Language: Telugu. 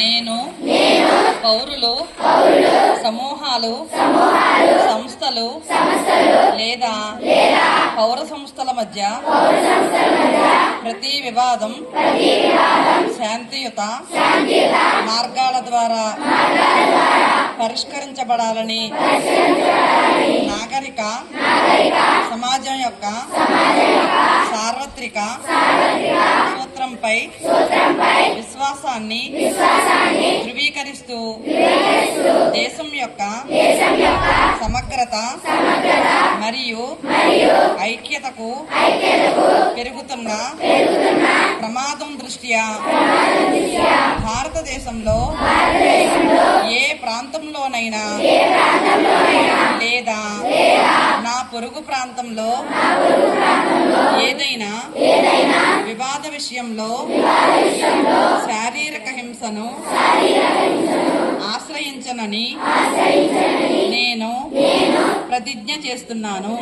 నేను పౌరులు, సమూహాలు, సంస్థలు లేదా పౌర సంస్థల మధ్య ప్రతి వివాదం శాంతియుత మార్గాల ద్వారా పరిష్కరించబడాలని నాగరిక సమాజం యొక్క సార్వత్రిక సూత్రంపై విశ్వాసాన్ని ధృవీకరిస్తూ దేశం యొక్క సమగ్రత మరియు ఐక్యతకు పెరుగుతున్న ప్రమాదం దృష్ట్యా భారతదేశంలో ఏ ప్రాంతంలోనైనా లేదా నా పొరుగు ప్రాంతంలో ఏదైనా వివాద విషయంలో శారీరక హింసను ఆశ్రయించనని నేను ప్రతిజ్ఞ చేస్తున్నాను.